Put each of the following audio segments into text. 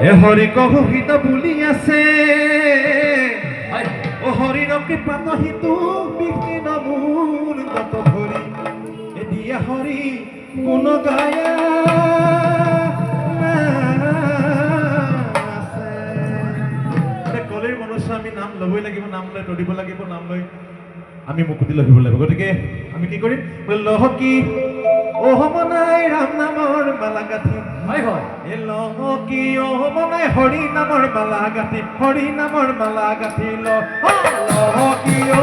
এ হরি কহিত বুলি আছে ও হরির কৃপাত হিতু বিঘ্ন মূল তত ধরি এ দিয়া হরি কোন গায়া কলিৰ মনুষ্য আমি নাম ল'বই লাগিব, নাম লৈ তৰিব লাগিব, নাম লৈ আমি মুকুতি লভিব লাগিব। গতিকে আমি কি কৰিম লহকি ও মনাই ৰাম নামৰ মালা গাঁঠি এ লহকি ও মনাই হৰি নামৰ মালা গাঁঠি, হৰি নামৰ মালা গাঁঠি লহকি ও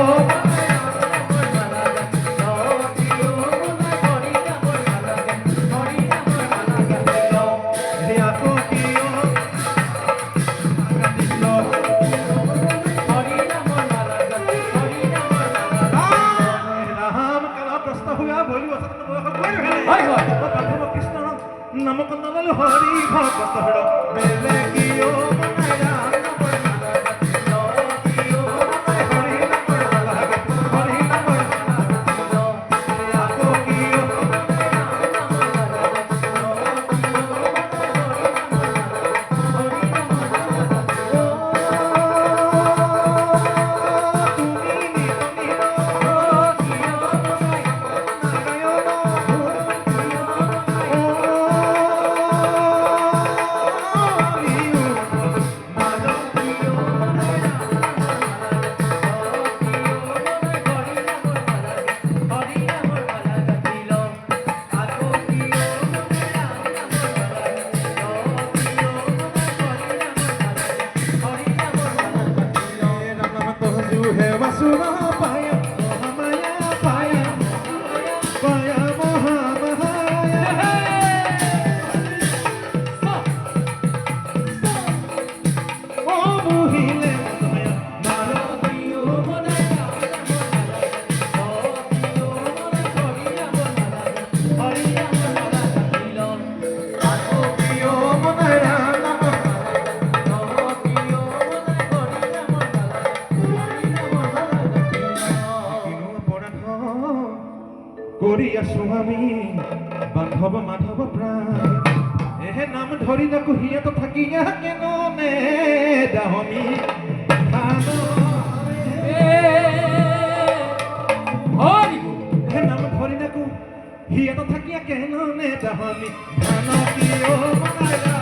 নমক নল হৰি ভগত বেলে কিও কৰি আছো আমি বান্ধৱ মাধৱ প্ৰাণ এহে নাম ধৰি নাকো হিয়াত থাকি কেননে দাহমি এহে নাম ধৰি নাকো হিয়াত থাকি কেননে দাহমি ধান কিয় মনাইলা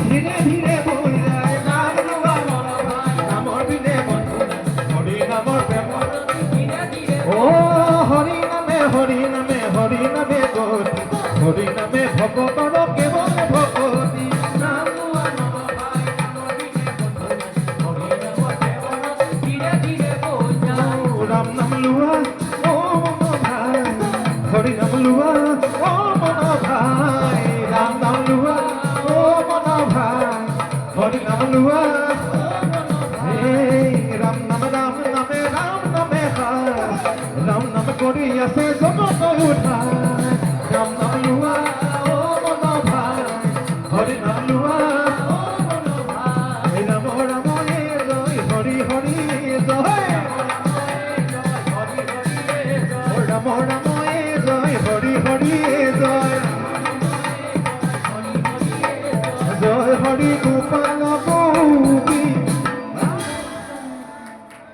ধীৰে ধীৰে বই যায় নাম লোৱা মন ভাই নামৰ বিনে বন্ধু নাই হৰি নামৰ প্ৰেম ধীৰে ধীৰে ও হৰি নামে গতি হৰি নামে ভকতৰ কেৱল ভকতি নাম লোৱা মন ভাই নামৰ বিনে বন্ধু নাই হৰি নামৰ প্ৰেম ধীৰে ধীৰে বই যায় ৰাম নাম লোৱা ও মন ভাই হৰি নাম লোৱা ও মন ভাই ৰাম নাম লোৱা হৰি নাম লোৱা ৰাম নামে ৰাম নাম কৰি আছে জগত উঠা ৰাম নাম লোৱা ও মন ভাই হৰি নাম